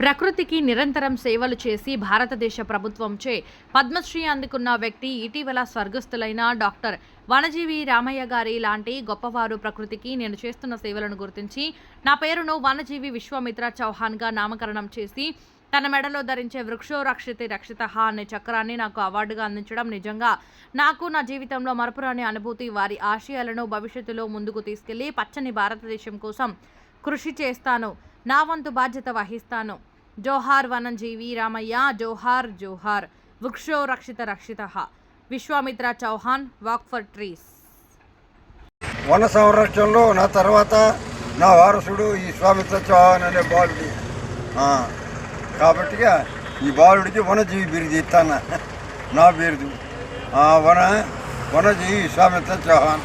ప్రకృతికి నిరంతరం సేవలు చేసి భారతదేశ ప్రభుత్వంచే పద్మశ్రీ అందుకున్న వ్యక్తి ఇటీవల స్వర్గస్థులైన డాక్టర్ వనజీవి రామయ్య గారి లాంటి గొప్పవారు ప్రకృతికి నేను చేస్తున్న సేవలను గుర్తించి నా పేరును వనజీవి విశ్వామిత్ర చౌహాన్గా నామకరణం చేసి తన మెడలో ధరించే వృక్షో రక్షితే రక్షితః అనే చక్రాన్ని నాకు అవార్డుగా అందించడం నిజంగా నాకు నా జీవితంలో మరపురాని అనుభూతి. వారి ఆశయాలను భవిష్యత్తులో ముందుకు తీసుకెళ్లి పచ్చని భారతదేశం కోసం కృషి చేస్తాను, నా వంతు బాధ్యత వహిస్తాను. జోహార్ వనజీవి రామయ్య, జోహార్ జోహార్. వృక్షో రక్షిత రక్షితః. Vishwamitra Chauhan, walk for trees. వన సంరక్షణలో నా తర్వాత నా వారసుడు ఈ విశ్వామిత్ర చౌహాన్ అనే బాలుడి. కాబట్టి ఈ బాలుడికి వనజీవి బిరుదు ఇస్తాను, నా బిరుదు. వనజీవి విశ్వామిత్ర చౌహాన్.